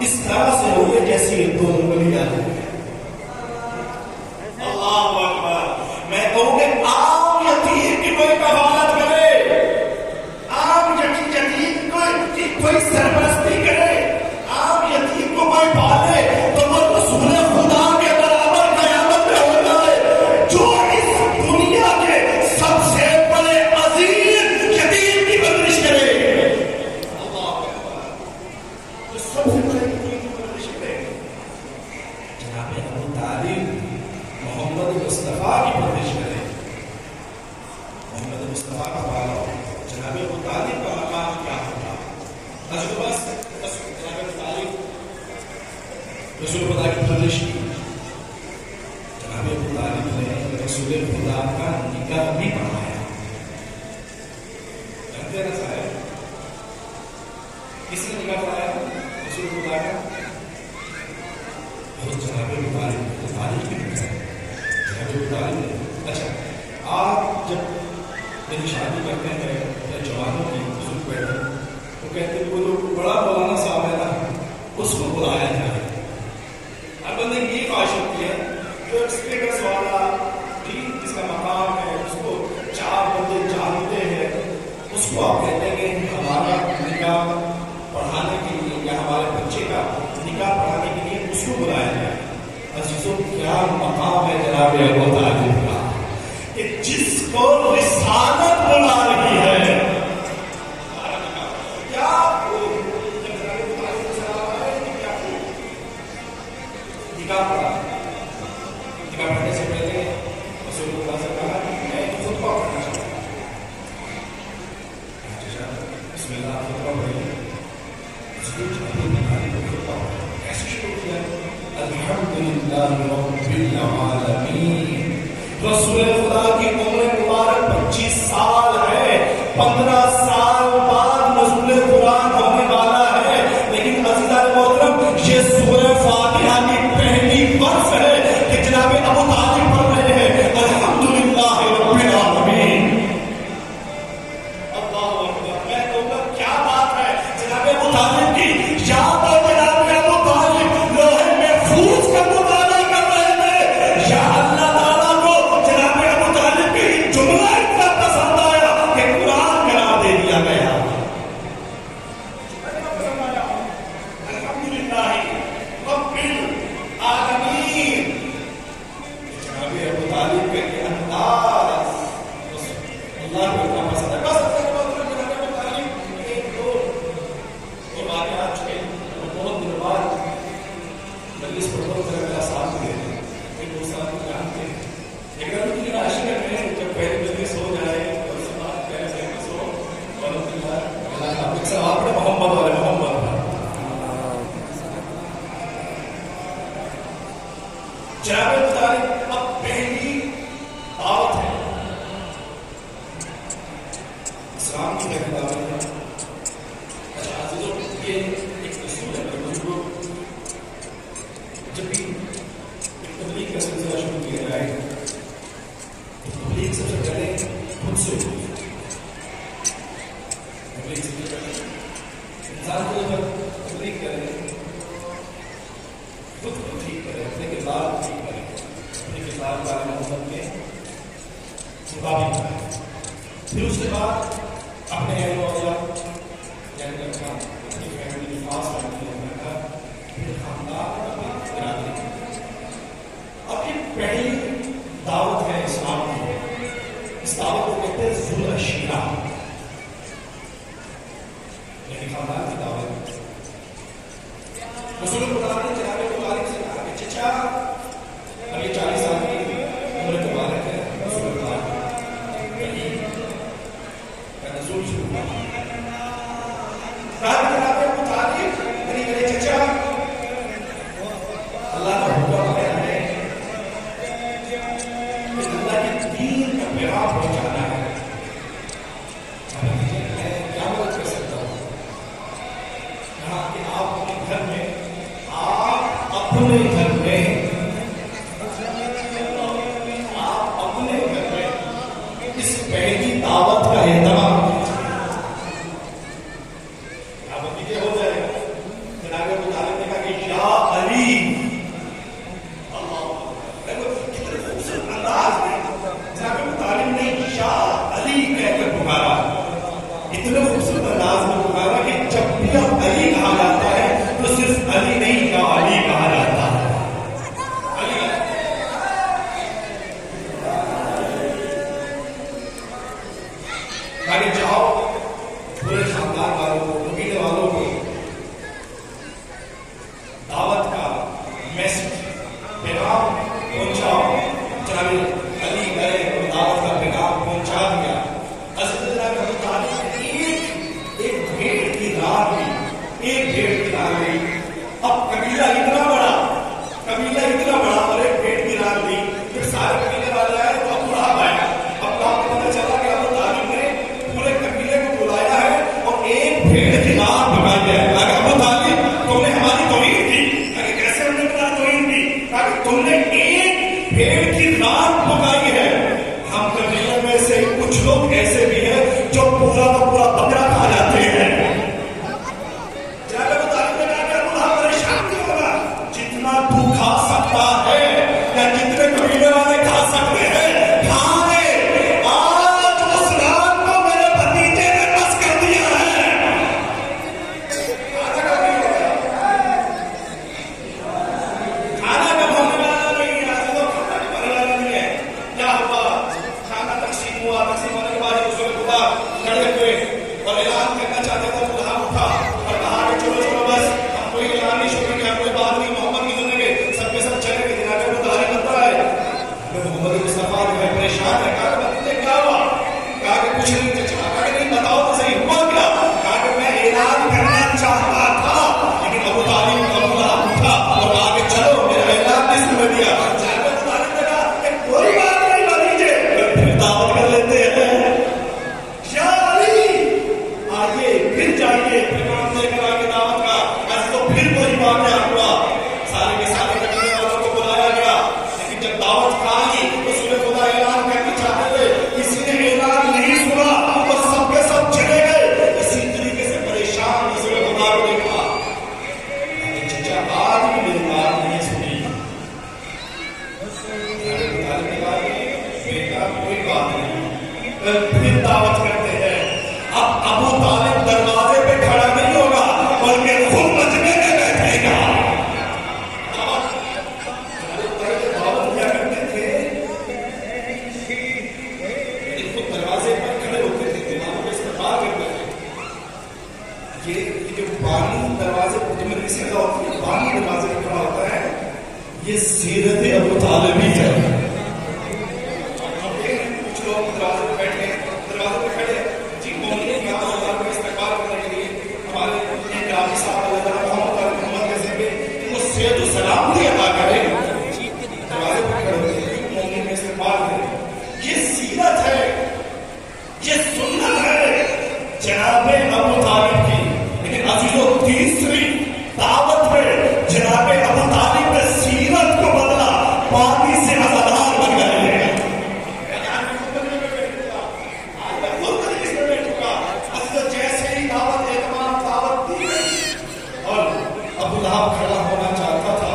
اس طرح سے ہوئے جیسی دو انگلیاں ہیں. اللہ اکبر. میں کہوں کہ عام یتیم کی کوئی کفالت کرے, عام یتیم کی کوئی سرپرستی کرے, عام یتیم کو کوئی پالے تو وہ رسول خدا کے برابر قیامت میں ہو جائے. جو اس دنیا کے سب سے بڑے عظیم یتیم کی پرورش کرے, اللہ اکبر, جو سب سے بڑے یتیم کی پرورش کرے, جناب ابو طالب محمد مصطفیٰ کی پرورش کرے. محمد مصطفیٰ کا بالا جناب ابو طالب کا مقام کیا ہوگا؟ جناب ابو طالب رسول خدا کی پرورش کی. جناب ابو طالب نے رسول خدا کا نکاح بھی پڑھایا. جانتے ہیں نا صاحب کس نے نکاح پڑھایا رسول خدا کا؟ جناب ابو طالب کی نکاح. جناب ابو طالب نے. اچھا, آپ جب میری شادی کرتے ہیں جوانوں کی بزرگ بیٹھے وہ کہتے ہیں وہ جو بڑا مولانا صاحب ہے نا اس کو بلایا جائے. ہر بندے کی یہ خواہش ہوتی ہے جو اسٹیٹس والا جی جس کا مقام ہے, اس کو چار بندے جانتے ہیں, اس کو آپ کہتے ہیں کہ ہمارا نکاح پڑھانے کے لیے یا ہمارے بچے کا نکاح پڑھانے کے لیے اس کو بلایا جائے. عزیزوں کیا مقام ہے جناب ابو طالب کا کہ جس کو رسالت بلا رہی ہے. کیا نکاح پڑھا, نکاح پڑھنے سے پہلے رسول اللہ سے کہا میں خطبہ پڑھنا چاہتا ہوں. بسم اللہ خطبہ پڑھیے. کیسے شروع کیا؟ الحمدللہ رب العالمین. رسول خدا کی عمر مبارک 25 سال ہے, 15 سال بعد نزول قرآن ہونے والا ہے, لیکن عزیزان محترم یہ سورہ فاتحہ کی پہلی برس ہے کہ جناب ابو طالب پڑھ رہے ہیں الحمدللہ رب العالمین. اللہ اکبر. میں کہوں گا کیا بات ہے جناب ابو طالب کی. یاد ہے جناب ابو طالب لوح محفوظ کا مطالعہ کر رہے تھے. یا اللہ تعالیٰ کو جناب ابو طالب کی جملہ اتنا پسند آیا کہ قرآن قرار دے دیا گیا. الحمدللہ رب العالمین. جناب ابو طالب کے انداز اللہ کو اتنا پسند ہے. بس جناب ابو طالب ایک دو واقعات چکے بہت دن بعد مجلس پر بہت میرا ساتھ دے دیں. ایک دو سال کو جانتے ہیں, لیکن ابھی کی راشی کرتے ہیں جب پہلے مجلس ہو جائے اور اس کے بعد پہلے سے مجلس ہو اور ایک سب آپ نے محمد والے محمد جناب ابو طالب اب پہلی دعوت ہے اسلام کی پہلی دعوت ہے. اچھا عزیزوں یہ ایک اصول ہے بزرگوں جب بھی تبلیغ کا سلسلہ شروع کیا جائے تو تبلیغ سب سے پہلے خود سے ہوتی ہے. تبلیغ سے پہلے انسان کو جب تبلیغ کرے خود کو ٹھیک کرے, اپنے کردار کو ٹھیک کرے, اپنے کردار والے محمد کے مطابق کرے, پھر اس کے بعد اپنے اہل و عیال یعنی اپنی فیملی خاص فیملی کا پھر خاندان اپنے ارادے. اب یہ پہلی دعوت ہے اسلام کی. اس دعوت کو کہتے ہیں ذو الشیرہ یعنی خاندان کی دعوت. رسول خدا نے جناب ابو طالب سے کہا کہ چچا اب یہ 40 سال کی عمر مبارک ہے, رسول خدا کا نزول شروع ہوا. جناب ابو طالب میرے چچا اللہ کا حکم آیا ہے کہ اللہ کے دین کا پیغام پہنچانا ہے. میں کیا مدد کر سکتا ہوں؟ کہا کہ آپ اپنے گھر میں اس پہلی دعوت کا اہتمام کیا بتیجے ہو جائے گا. جناب ابو طالب نے کہا ایک بھیڑ کی ران لی. اب قبیلہ اتنا بڑا اور ایک بھیڑ کی ران لی. پھر سارے قبیلے والے آئے تو ابو لہب آیا. اب کام پتہ چلا کہ ابو طالب نے پورے قبیلے کو بلایا ہے اور ایک بھیڑ کی ران پکائی ہے. ابو طالب تم نے ہماری توہین کی. کیسے ہم نے تمہاری توہین کی؟ تم نے ایک بھیڑ کی ران پکائی ہے. ہم قبیلے میں سے کچھ لوگ ایسے بھی ہیں جو پورا کا پورا بکرا کھا جاتے ہیں. جتنا تو کھا سکتا ہے یا جتنے قبیلے والے کھا سکتے ہیں کھانے. آج اس رات کو میرے بھتیجے نے بس کر دیا ہے. کھانا کمانے والا نہیں ہے, آج تو کھانا کمانے والا نہیں ہے. کیا ہوا؟ کھانا تقسیم ہوا, تقسیم ہونے کے بعد اس وقت خدا کھڑے ہوئے اور اعلان کرنا چاہتے تھے. خدا اٹھا اور کہا کہ چلو چلو بس ہم کوئی اعلان نہیں شروع کیا, کوئی بات نہیں, محمد کی زندگی سب کے سب چلے گئے. جناب ابو طالب بتا ہے محمد مصطفیٰ جو ہے پریشان ہے. کہا کہ بتیجے کیا ہوا؟ کہا کہ کچھ نہیں. کہا کہ نہیں بتاؤ تو صحیح ہوا کیا؟ کہا کہ میں اعلان کرنا چاہتا تھا لیکن ابو طالب ابو لہب اٹھا اور کہا کہ چلو میرا اعلان نہیں سن دیا. جناب ابو طالب نے کہا کہ کوئی بات نہیں بتیجے, پھر دعوت کر لیتے ہیں. یا علی آئیے پھر جائیے, پیغام لے کر آگے دعوت کا. ایسے تو پھر کوئی واقعہ ہوا. سارے کے سارے قبیلے والوں کو بلایا گیا لیکن جب دعوت کا آئی تو سورہ خدا اعلان کرنا چاہتے تھے, کسی نے اعلان نہیں سنا اور سب کے سب چلے گئے. اسی طریقے سے پریشان سورہ خدا کو دیکھا کہ چچا آج بھی میری بات نہیں سنی. بیٹا کوئی بات نہیں, پھر دعوت کرتے ہیں. اب ابو طالب دروازے پہ کھڑا نہیں ہوگا بلکہ خود مجمع میں بیٹھے گا. دعوت کیا کرتے تھے, خود دروازے پر کھڑے ہوتے تھے, دماغوں میں استقبال کرتے تھے. یہ جو بانی دروازے پر جو مدرسے کا ہوتا ہے, بانی دروازے پہ کھڑا ہوتا ہے, یہ سیرت ابو طالب ہی ہے. کچھ لوگ دروازے پہ بیٹھے, دروازے پہ کھڑے, جی مومنین کی اللہ کو استقبال کرنے کے لیے ہمارے ایک راوی صاحب محمد کے ذریعے ان کو صحت و سلامتی عطا کرے. دروازے پہ کھڑے ہوتے ہیں, مومنین میں استقبال کریں. یہ سیرت ہے, یہ سنت ہے جناب ابو طالب کی. لیکن عزیزو تیسری دعوت میں جناب ابو طالب نے سیرت کو بدلا, پانی سے ازادار بن گئے ہیں. جیسے ہی دعوت دعوت دی گئی اور ابو لہب کھڑا ہونا چاہتا تھا,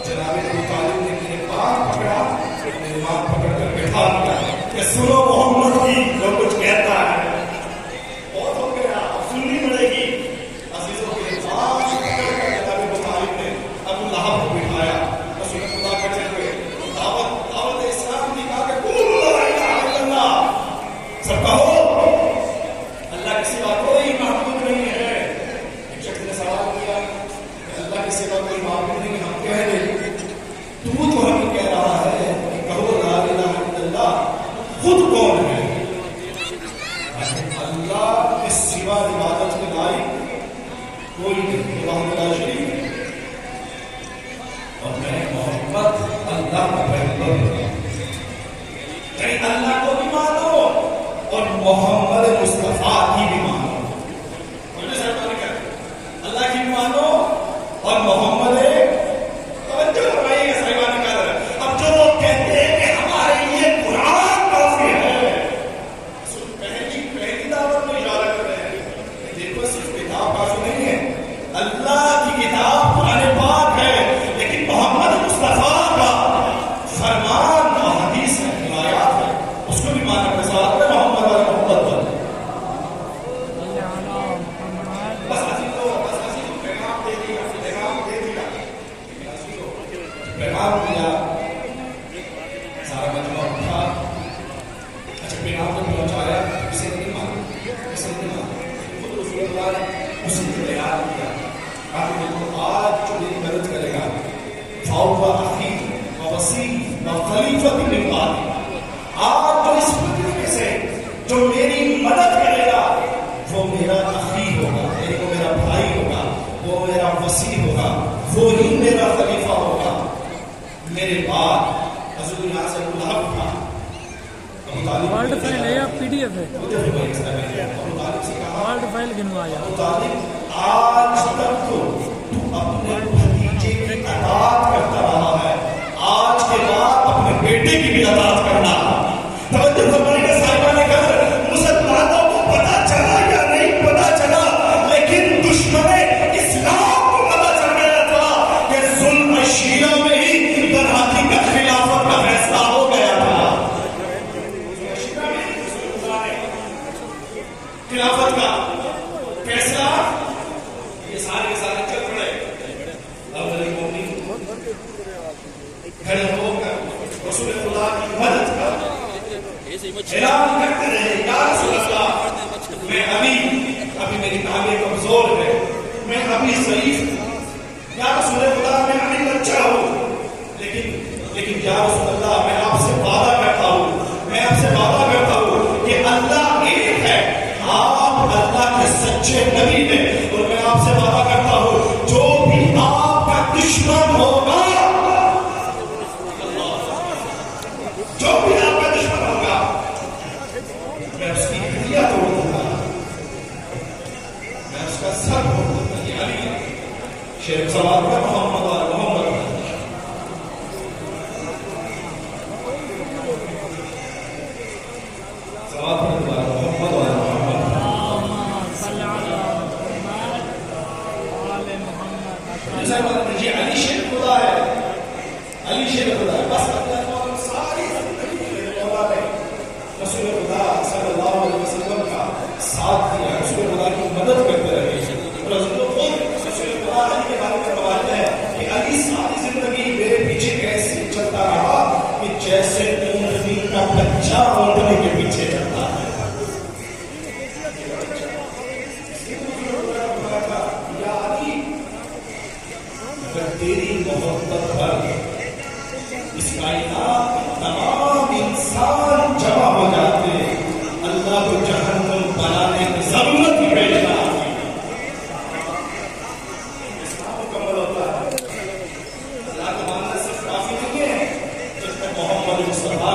جناب ابو طالب نے میرے پاس پکڑا, میرے پاس پکڑ کر بٹھا دیا کہ سنو محمد کی جو کچھ کہتا ہے. بہت ہو گیا, اب سننی پڑے گی. عزیزوں کے پاس پکڑ کر جناب ابو طالب نے ابو لہب کو بٹھایا اور سورہ خدا کرتے ہوئے دعوت اسلام کی کہا کہ قولوا لا الہ الا اللہ, سب کہو اللہ کے سوا کوئی معبود نہیں ہے. ایک شخص نے سوال کیا کہ اللہ کے سوا کوئی معبود نہیں, ہم کہہ دیں تو جو ہمیں کہہ رہا ہے کہ کہو لا الہ الا اللہ, خود کون ہے؟ اللہ کے سوا عبادت کے لائق کوئی نہیں, اللہ لا شریک ہے. اور میں محمد اللہ کا پیغمبر ہوں. کہیں اللہ کو بھی مانو اور محمد مصطفیٰ کی بھی مانو. اللہ کی بھی مانو اور محمد توجہ فرمائیے گا صاحبان کا. اب جو لوگ کہتے ہیں کہ ہمارے لیے قرآن کافی ہے, پہلی دعوت میں اشارہ کر رہے ہیں. دیکھو صرف کتاب کافی نہیں ہے, اللہ کی کتاب قرآن پاک ہے, لیکن محمد مصطفیٰ کا فرمان اور حدیث ہے, روایات ہے, اس کو بھی مانا کے ساتھ میں محمد اور محمد پر. بس پیغام دے دیا, پیغام دیا, سارا مجمع اٹھا. اچھا پیغام کو پہنچایا, کسی نے نہیں مانا, کسی نے نہیں مانا. خود رسول اللہ نے اسی کو تیار کیا. کہا کہ آج جو میری مدد کرے گا فاؤ اخی ووسی وخلیفۃ من بعدی, آج جو اس طریقے سے جو میری مدد کرے گا وہ میرا اخی ہوگا, میرا بھائی ہوگا, میرا وسیع ہوگا، وہی میرا خلیفہ ہوگا میرے بعد۔ حضور یہاں سے ملحق تھا، ابو طالب ورلڈ فائل ہے یا پی ڈی ایف ہے؟ ابو طالب سے کہا، ورلڈ فائل گنوایا۔ ابو طالب آج تک تو اپنے بھتیجے کی اطاعت کرتا رہا ہے، آج کے بعد اپنے بیٹے کی بھی اطاعت کرنا۔ توجہ فرمائیے صاحبان گھر، مسلمانوں کو پتہ چلا یا نہیں پتہ چلا، لیکن دشمن اسلام کو پتہ چل گیا تھا کہ ظلم شیعہ میں ہی برہاتی کا خلافت کا فیصلہ ہو گیا تھا۔ خلافت کا فیصلہ یہ سارے کے سارے چل پڑے۔ اب علی مومنین کھڑے ہو کر رسول اللہ کی مدد کا اعلان کرتے رہے، یا رسول اللہ میں ابھی میری ناگے کمزور ہے، میں ابھی ضعیف ہوں، یا رسول اللہ میں ابھی بچہ ہوں، لیکن یا رسول اللہ میں آپ سے وعدہ کرتا ہوں کہ اللہ ایک ہے، آپ اللہ کے سچے نبی ہیں، اور میں آپ سے وعدہ کرتا ہوں جو بھی آپ کا دشمن ہوگا، جو بھی آپ کا دشمن ہوگا میں اس کی ہڈیاں توڑ دوں گا، میں اس کا سر توڑ دوں گا۔ یہ علی شیخ سوال پر محمد اور محمد سوال پر محمد اور محمد، یہ علی شیخ خدا ہے، علی شیخ خدا ہے، بس اللہ ساری مولا نے رسول خدا صلی اللہ علیہ وسلم کا ساتھ دیا، رسول خدا کی مدد کرتے رہے، اور رسول خدا علی کے بارے میں روایت ہے کہ علی ساری زندگی میرے پیچھے ایسے چلتا رہا کہ جیسے اونٹنی کا بچہ اونٹنی کے پیچھے چلتا ہے۔ یا علی اگر تیری محبت پر اس کائنات کے تمام انسان جمع ہو جاتے، اللہ کو جہنم بنانے کی ضرورت ہی پیش نہ آتی۔ اسلام مکمل ہوتا ہے، اللہ کا ماننا صرف کافی نہیں ہے، جب تک محمد مصطفیٰ